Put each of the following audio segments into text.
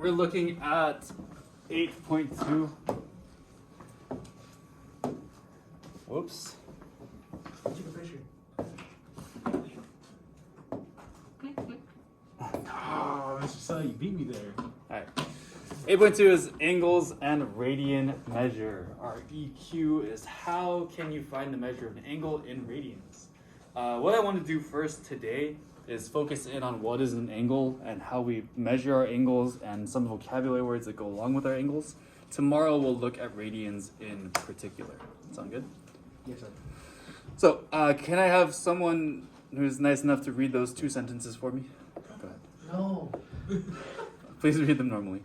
we're looking at 8.2. Whoops. Take a picture. Oh, Mr. Sully, you beat me there. Alright. 8.2 is angles and radian measure. Our EQ is how can you find the measure of an angle in radians? What I want to do first today is focus in on what is an angle and how we measure our angles and some vocabulary words that go along with our angles. Tomorrow we'll look at radians in particular. Sound good? Yes, sir. So, can I have someone who's nice enough to read those two sentences for me? Go ahead. No. Please read them normally.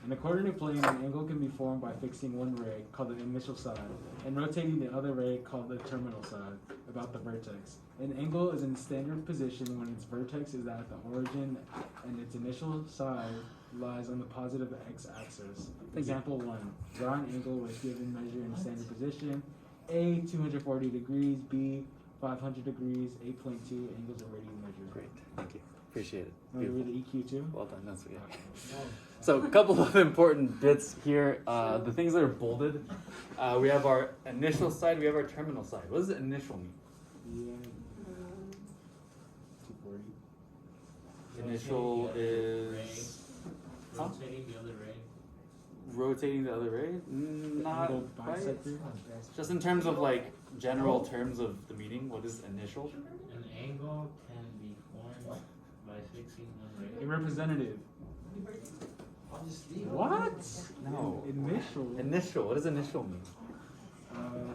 In a coordinate plane, an angle can be formed by fixing one ray, called the initial side, and rotating the other ray, called the terminal side, about the vertex. An angle is in standard position when its vertex is at the origin and its initial side lies on the positive x-axis. Example 1. Draw an angle with given measure in standard position. A, 240 degrees. B, 500 degrees. 8.2 angles of radian measure. Great, thank you. Appreciate it. Want to read the EQ too? Well done, that's good. So a couple of important bits here. The things that are bolded. We have our initial side, we have our terminal side. What does the initial mean? Yeah. 240. Initial is Rotating the other ray. rotating the other ray? Not Angle quite. bisector. Just in terms of like general terms of the meaning, what is initial? An angle can be formed by fixing one ray. A representative. I'll just leave. What? No. Initial. Initial, what does initial mean?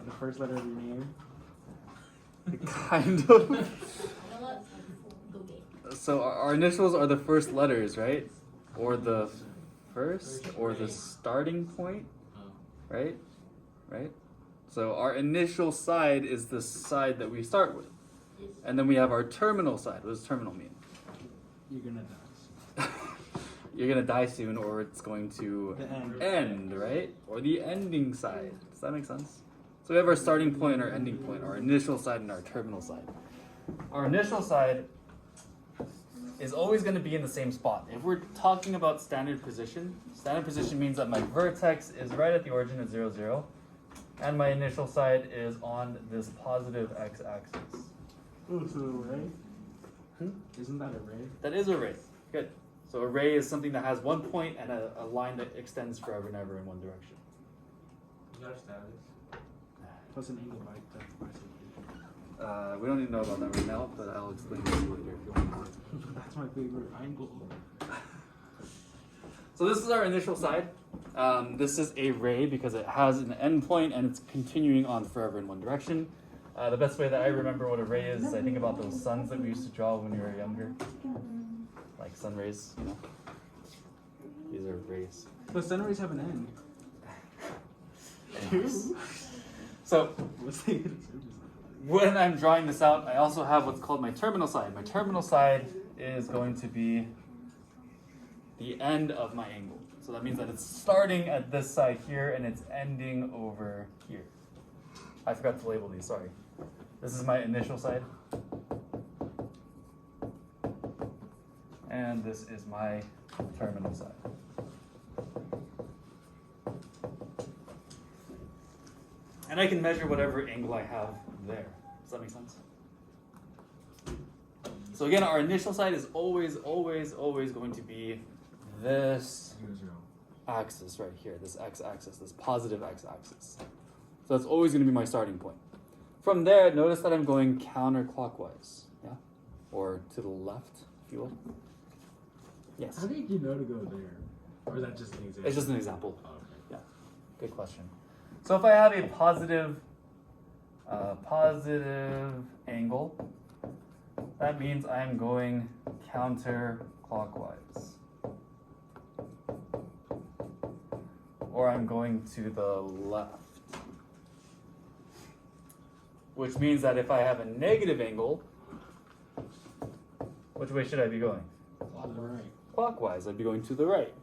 The first letter of your name. Kind of. So our initials are the first letters, right? Or the first, or the starting point, right? Right? So our initial side is the side that we start with. And then we have our terminal side. What does terminal mean? You're gonna die. You're gonna die soon, or it's going to The end, right? Or the ending side. Does that make sense? So we have our starting point and our ending point, our initial side and our terminal side. Our initial side is always going to be in the same spot. If we're talking about standard position means that my vertex is right at the origin at 0, 0, and my initial side is on this positive x-axis. Oh, so array? Hmm? Isn't that array? That is array. Good. So array is something that has one point and a line that extends forever and ever in one direction. You understand this? Plus an angle bisector. We don't need to know about that right now, but I'll explain to you later if you want. That's my favorite angle. So this is our initial side. This is a ray because it has an endpoint and it's continuing on forever in one direction. The best way that I remember what a ray is, I think about those suns that we used to draw when we were younger. Like sun rays, you know. These are rays. But sun rays have an end. Anyways. So What's the surface? when I'm drawing this out, I also have what's called my terminal side. My terminal side is going to be the end of my angle. So that means that it's starting at this side here and it's ending over here. I forgot to label these, sorry. This is my initial side. And this is my terminal side. And I can measure whatever angle I have there. Does that make sense? So again, our initial side is always going to be this axis right here, this x-axis, this positive x-axis. So that's always going to be my starting point. From there, notice that I'm going counterclockwise, yeah? Or to the left, if you will. Yes. How did you know to go there? Or is that just an example? It's just an example. Oh, okay. Yeah, good question. So if I have a positive angle, that means I'm going counterclockwise. Or I'm going to the left. Which means that if I have a negative angle, which way should I be going? On the right. Clockwise, I'd be going to the right.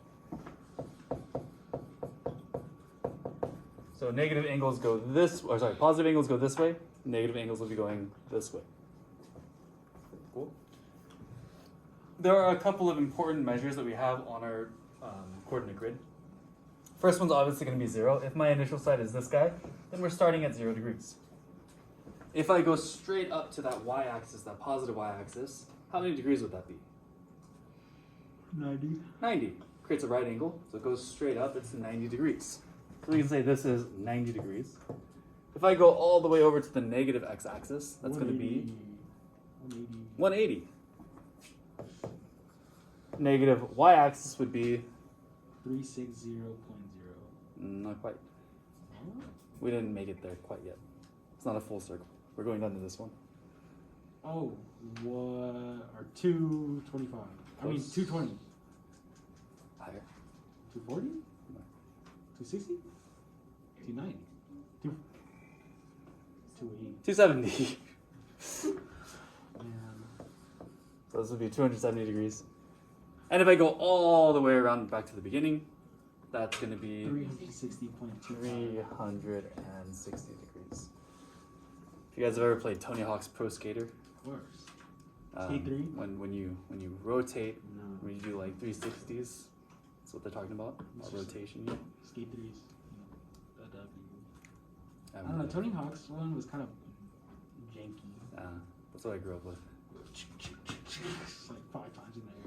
So negative angles go this, or sorry, positive angles go this way, negative angles will be going this way. Cool. There are a couple of important measures that we have on our coordinate grid. First one's obviously going to be 0. If my initial side is this guy, then we're starting at 0 degrees. If I go straight up to that y-axis, that positive y-axis, how many degrees would that be? 90. 90. Creates a right angle, so it goes straight up, it's 90 degrees. So we can say this is 90 degrees. If I go all the way over to the negative x-axis, that's going to be 180. Negative y-axis would be 360.0. not quite. We didn't make it there quite yet. It's not a full circle. We're going down to this one. Oh, what? Or 225. I mean, Close. 220. Higher. 240? 260? 290? 280. 270. Man. So this would be 270 degrees. And if I go all the way around back to the beginning, that's going to be 360.25. 360 degrees. If you guys have ever played Tony Hawk's Pro Skater, Of course. Skate 3? when you rotate, No. when you do like 360s, that's what they're talking about rotation. Yeah. Skate 3's. A W. I Um, don't know. Tony Hawk's one was kind of janky. That's what I grew up with. It's like 5 times in the air.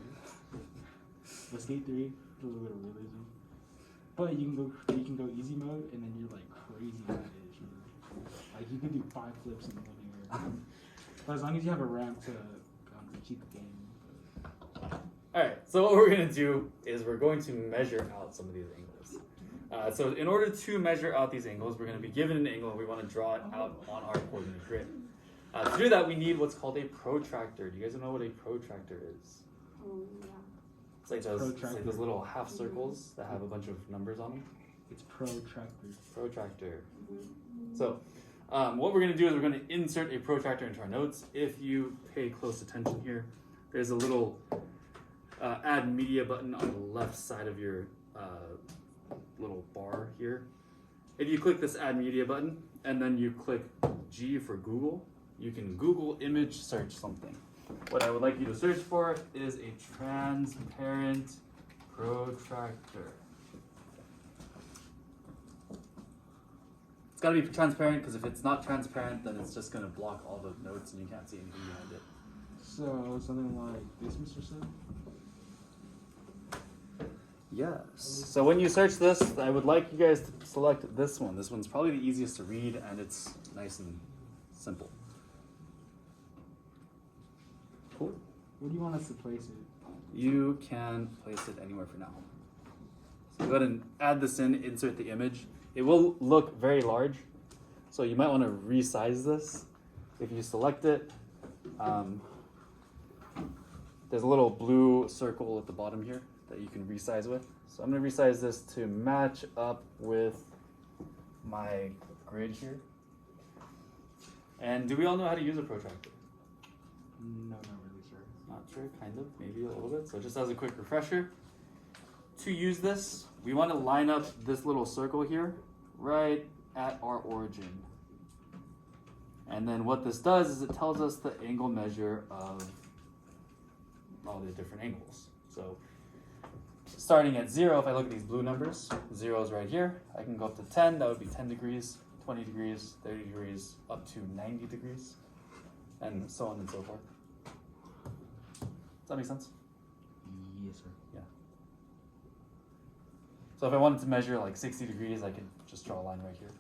But Skate 3, a little bit of realism. But you can go easy mode, and then you're like crazy on that edge. Like you can do 5 flips in 1 air. But as long as you have a ramp to cheat the game. Alright, so what we're going to do is we're going to measure out some of these angles. So in order to measure out these angles, we're going to be given an angle and we want to draw it out on our coordinate grid. To do that, we need what's called a protractor. Do you guys know what a protractor is? Yeah. It's like those Protractor. little half circles that have a bunch of numbers on them. It's protractor. Protractor. So what we're going to do is we're going to insert a protractor into our notes. If you pay close attention here, there's a little add media button on the left side of your little bar here. If you click this add media button and then you click G for Google, you can Google image search something. What I would like you to search for is a transparent protractor. It's got to be transparent because if it's not transparent, then it's just going to block all the notes and you can't see anything behind it. So something like this, Mr. Sim? Yes. So when you search this, I would like you guys to select this one. This one's probably the easiest to read and it's nice and simple. Cool. Where do you want us to place it? You can place it anywhere for now. So go ahead and add this in, insert the image. It will look very large, so you might want to resize this. If you select it, there's a little blue circle at the bottom here that you can resize with. So I'm going to resize this to match up with my grid here. And do we all know how to use a protractor? No, not really sure. Not sure, kind of, maybe a little bit. So just as a quick refresher, to use this, we want to line up this little circle here right at our origin. And then what this does is it tells us the angle measure of all the different angles. So starting at 0, if I look at these blue numbers, 0 is right here. I can go up to 10, that would be 10 degrees, 20 degrees, 30 degrees, up to 90 degrees, and so on and so forth. Does that make sense? Yes, sir. Yeah. So if I wanted to measure like 60 degrees, I could just draw a line right here.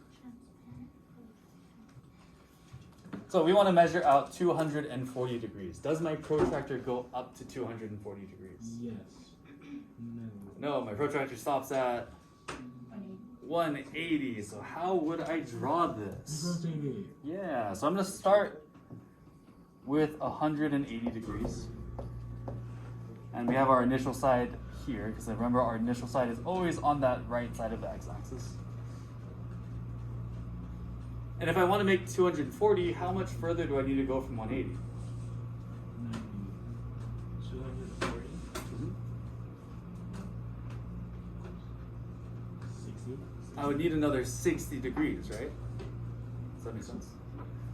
So we want to measure out 240 degrees. Does my protractor go up to 240 degrees? Yes. No. No, my protractor stops at 180. So how would I draw this? Yeah, so I'm going to start with 180 degrees. And we have our initial side here, because remember our initial side is always on that right side of the x-axis. And if I want to make 240, how much further do I need to go from 180? 240. 60. I would need another 60 degrees, right? Does that make sense?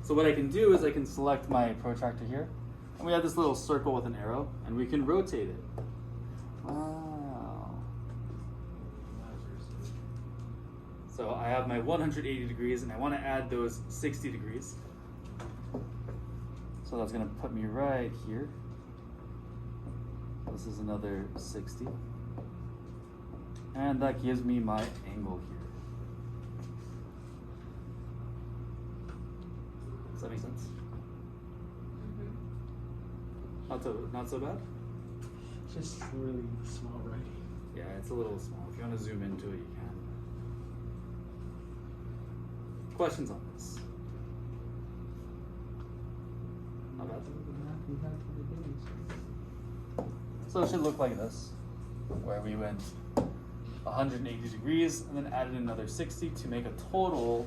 So what I can do is I can select my protractor here, and we have this little circle with an arrow, and we can rotate it. Wow. So I have my 180 degrees and I want to add those 60 degrees. So that's going to put me right here. This is another 60. And that gives me my angle here. Does that make sense? Not so bad? Just really small writing. Yeah, it's a little small. If you want to zoom into it, you can. Questions on this? Not bad. So it should look like this, where we went 180 degrees and then added another 60 to make a total.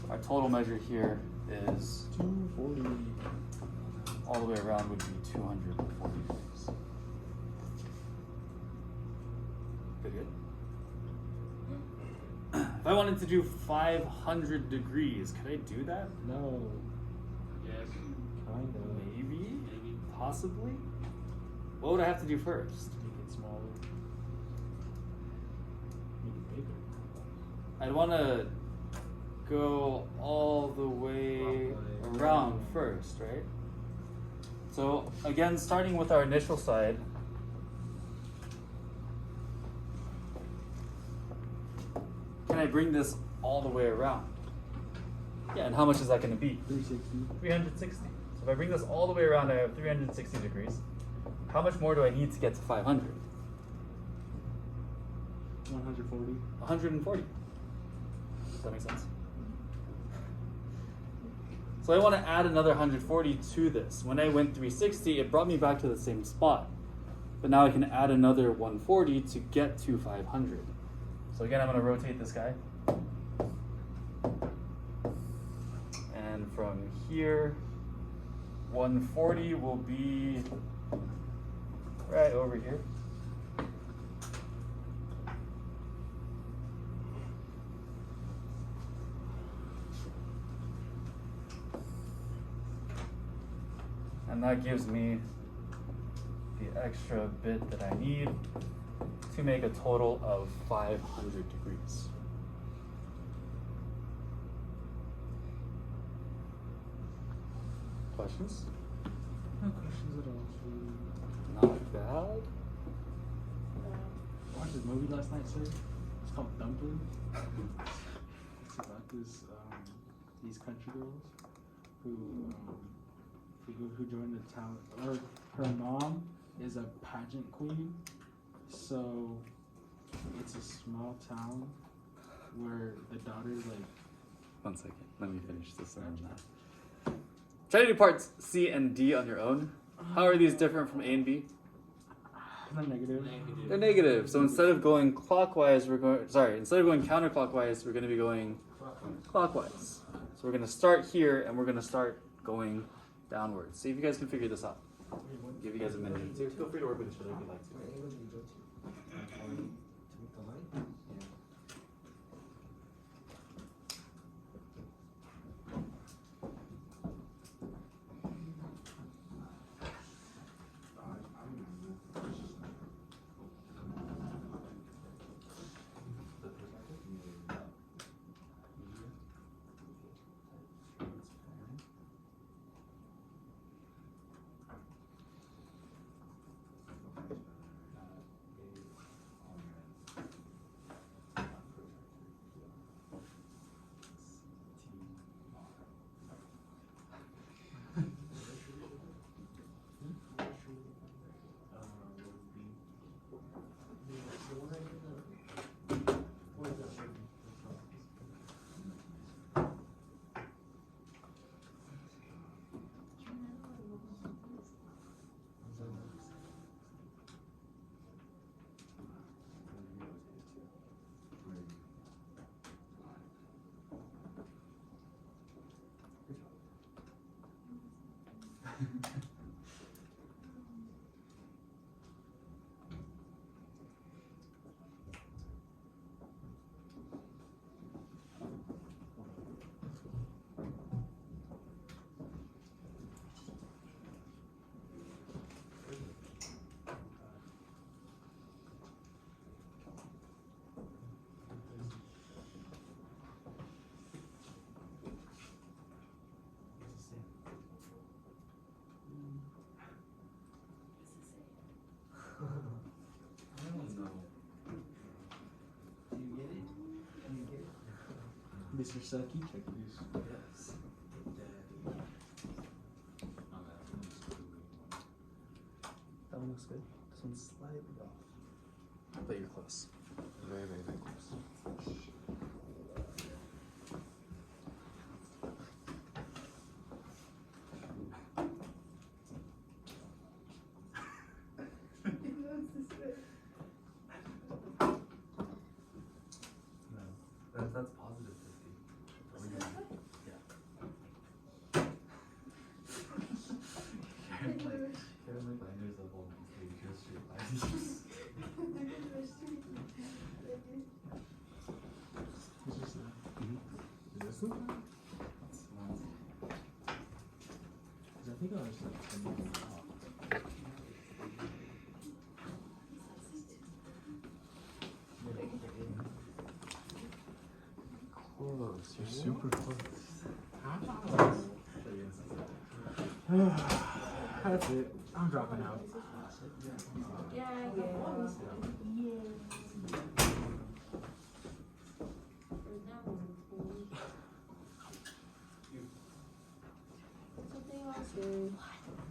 Our total measure here is 240. all the way around would be 240 degrees. Good. If I wanted to do 500 degrees, could I do that? No. Yes. Kind of. Maybe? Possibly? What would I have to do first? Make it smaller. Make it bigger. I'd want to go all the way around first, right? So again, starting with our initial side, can I bring this all the way around? Yeah, and how much is that going to be? 360. 360. So if I bring this all the way around, I have 360 degrees. How much more do I need to get to 500? 140. 140. Does that make sense? So I want to add another 140 to this. When I went 360, it brought me back to the same spot. But now I can add another 140 to get to 500. So again, I'm going to rotate this guy. And from here, 140 will be right over here. And that gives me the extra bit that I need to make a total of 500 degrees. Questions? No questions at all. Not bad. I watched this movie last night, sir. It's called Dumpling. It's about this these country girls who joined the town, or her mom is a pageant queen. So it's a small town where the daughter's like. 1 second, let me finish this and then that. Try to do parts C and D on your own. How are these different from A and B? They're negative. They're negative. So instead of going clockwise, instead of going counterclockwise, we're going to be going clockwise. So we're going to start here and we're going to start going downwards. See if you guys can figure this out. Give you guys a minute or two. Feel free to work with each other if you'd like to. Angle do you go to? To make the line? I don't know. Do you get it? Do you get it? Mr. Sucky, check this. Yes. That one looks good. This one's slightly off. But you're close. Very, very, very close. That's positive 50. Yeah. Kevin McLeander's up on my stage yesterday. Mr. Sucky. Is this one? That's one. 'Cause I think I was like 10 minutes off. Close. You're super close. That's it. I'm dropping out. I'm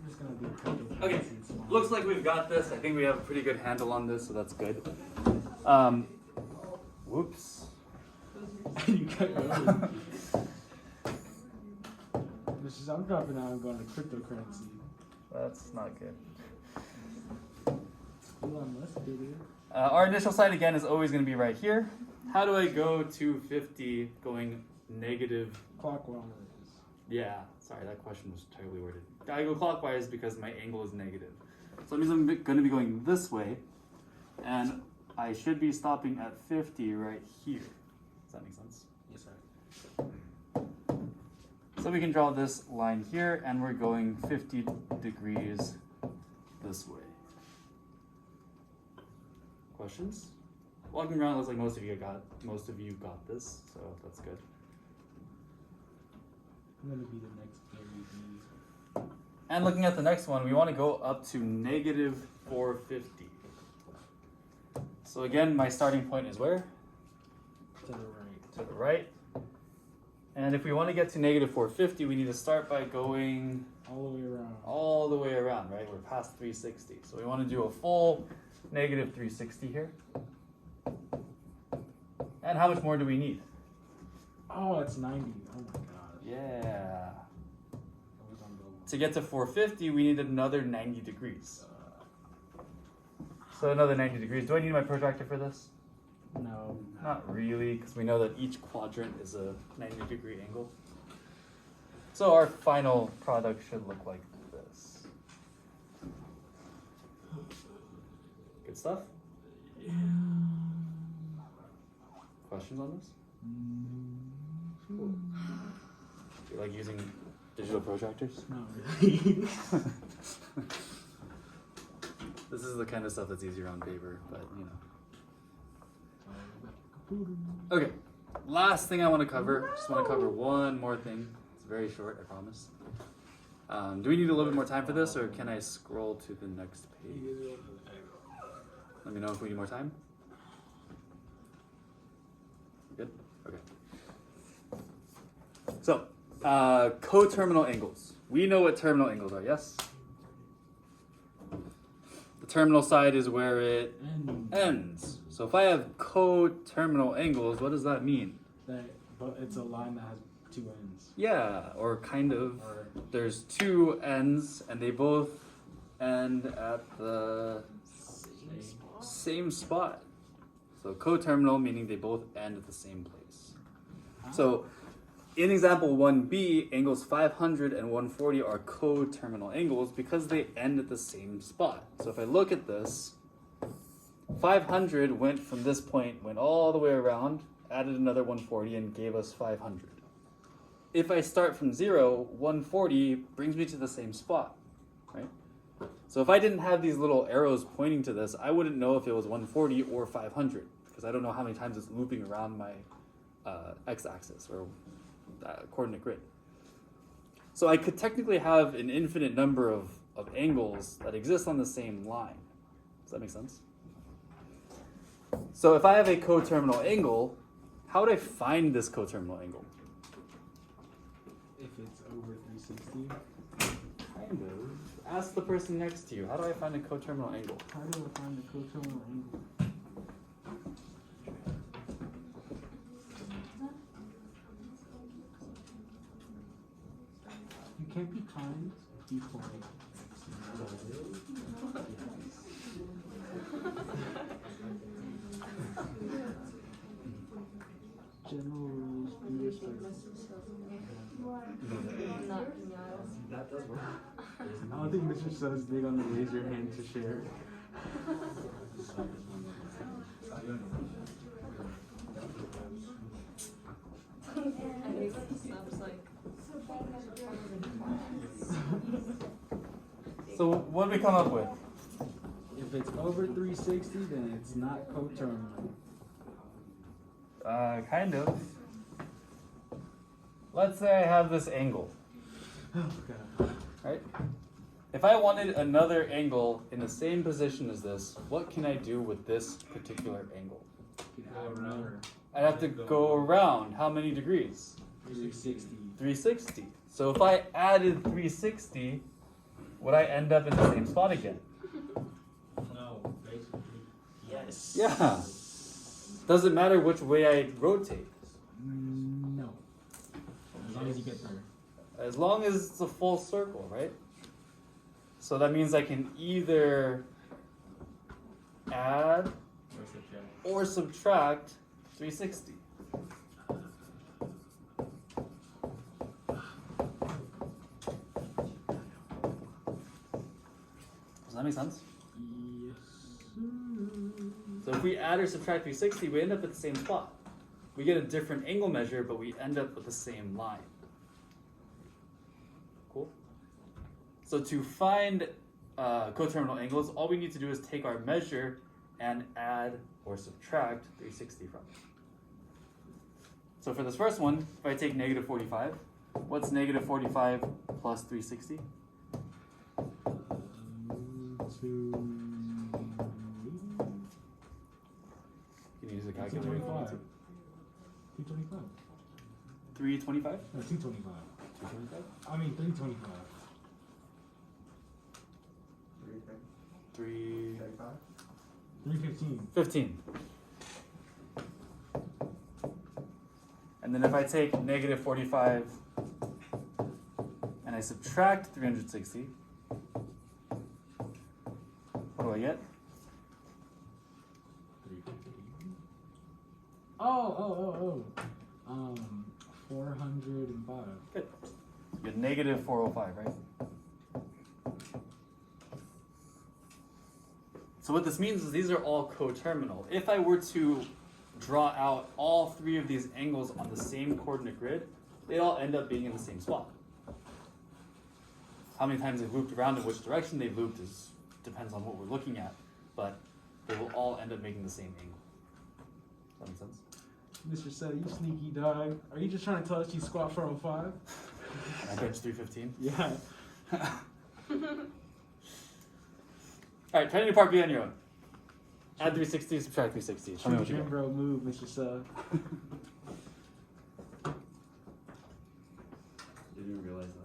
just gonna do cryptocurrency Okay, and small. looks like we've got this. I think we have a pretty good handle on this, so that's good. Whoops. You cut early. I'm dropping out and going to cryptocurrency. That's not good. Elon Musk did it. Our initial side again is always going to be right here. How do I go to 50 going negative? Clockwise. Yeah, sorry, that question was terribly worded. I go clockwise because my angle is negative. So that means I'm going to be going this way, and I should be stopping at 50 right here. Does that make sense? Yes, sir. So we can draw this line here, and we're going 50 degrees this way. Questions? Walking around, it looks like most of you got this, so that's good. I'm gonna be the next Gary Vee. And looking at the next one, we want to go up to negative 450. So again, my starting point is where? To the right. To the right. And if we want to get to negative 450, we need to start by going All the way around. all the way around, right? We're past 360. So we want to do a full negative 360 here. And how much more do we need? Oh, it's 90. Oh my god. Yeah. I was on goal. To get to 450, we need another 90 degrees. So another 90 degrees. Do I need my protractor for this? No. Not really, because we know that each quadrant is a 90-degree angle. So our final product should look like this. Good stuff? Yeah. Questions on this? Cool. Do you like using digital protractors? Not really. This is the kind of stuff that's easier on paper, but you know. Okay, last thing I want to cover. Just want to cover one more thing. It's very short, I promise. Do we need a little bit more time for this, or can I scroll to the next page? Let me know if we need more time. Good? Okay. So, coterminal angles. We know what terminal angles are, yes? The terminal side is where it ends. So if I have coterminal angles, what does that mean? But it's a line that has two ends. Yeah, or kind of. Or There's two ends, and they both end at the same spot. So coterminal meaning they both end at the same place. So in example 1b, angles 500 and 140 are coterminal angles because they end at the same spot. So if I look at this, 500 went from this point, went all the way around, added another 140 and gave us 500. If I start from 0, 140 brings me to the same spot, right? So if I didn't have these little arrows pointing to this, I wouldn't know if it was 140 or 500 because I don't know how many times it's looping around my x-axis or coordinate grid. So I could technically have an infinite number of angles that exist on the same line. Does that make sense? So if I have a coterminal angle, how would I find this coterminal angle? If it's over 360, Kind of. Ask the person next to you. How do I find a coterminal angle? how do I find the coterminal angle? You can't be kind, be polite. General rules, be respectful. That does work. I don't think Mr. Sutton's big on the raise your hand to share. So what did we come up with? If it's over 360, then it's not coterminal. Kind of. Let's say I have this angle, Oh god. right? If I wanted another angle in the same position as this, what can I do with this particular angle? I'd have to go around how many degrees? 360. 360. So if I added 360, would I end up in the same spot again? No, basically. Yes. Yeah. Doesn't matter which way I rotate. No. As long as you get there. As long as it's a full circle, right? So that means I can either add or subtract 360. Does that make sense? Yes. So if we add or subtract 360, we end up at the same spot. We get a different angle measure, but we end up with the same line. Cool? So to find coterminal angles, all we need to do is take our measure and add or subtract 360 from it. So for this first one, if I take negative 45, what's negative 45 plus 360? Two. You can use a calculator. 225. 225. 325? No, 225. 225? I mean 325. 315. 315. And then if I take negative 45 and I subtract 360, what do I get? 315. Oh. 405. Good. You get negative 405, right? So what this means is these are all coterminal. If I were to draw out all three of these angles on the same coordinate grid, they all end up being in the same spot. How many times they've looped around in which direction they've looped depends on what we're looking at, but they will all end up making the same angle. Does that make sense? Mr. Seth, you sneaky dog. Are you just trying to tell us you squat 405? I bench 315. Yeah. All right, try to do part B on your own. Add 360, subtract 360. Tell me True what you gym get. bro move, Mr. Seth. Didn't realize that.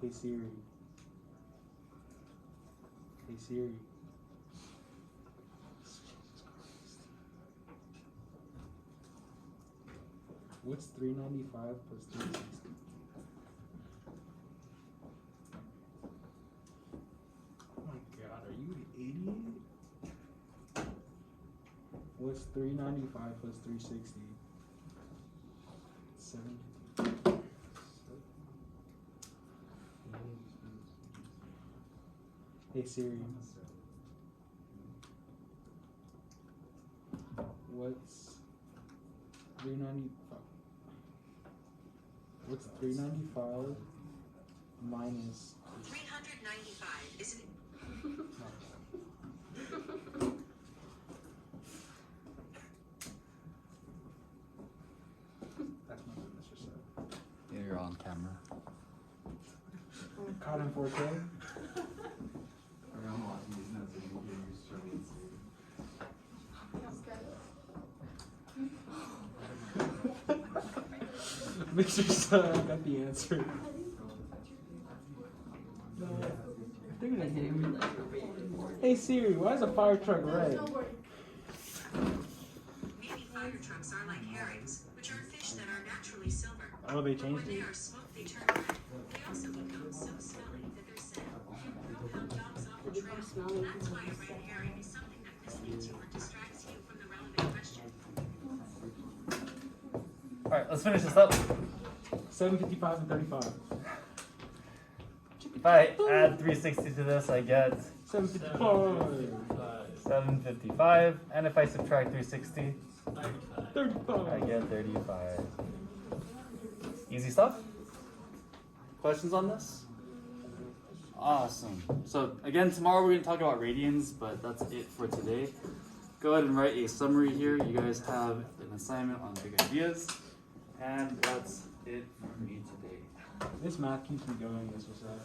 Hey Siri. Hey Siri. What's 395 plus 360? Oh my god, are you an idiot? What's 395 plus 360? 7. Hey Siri. What's 395? What's 395 minus 395 is an oh, Out in 4K. I'm watching these notes and you're struggling to. Mr. Sun, I got the answer. They're gonna hit me. Hey Siri, why is a fire truck red? Maybe fire trucks are like herrings, which are fish that are naturally silver. Oh, they When changed they it. are smoked, they turn red. They also become so smelly that their scent will help dogs off the trail. That's why a red herring is something that misleads you or distracts you from the relevant question. Alright, let's finish this up. 755 and 35. If I add 360 to this, I get 755. 755. And if I subtract 360, 35. I get 35. Easy stuff? Questions on this? Awesome. So again, tomorrow we're going to talk about radians, but that's it for today. Go ahead and write a summary here. You guys have an assignment on big ideas. And that's it for me today. This math keeps me going, Mr. Sun.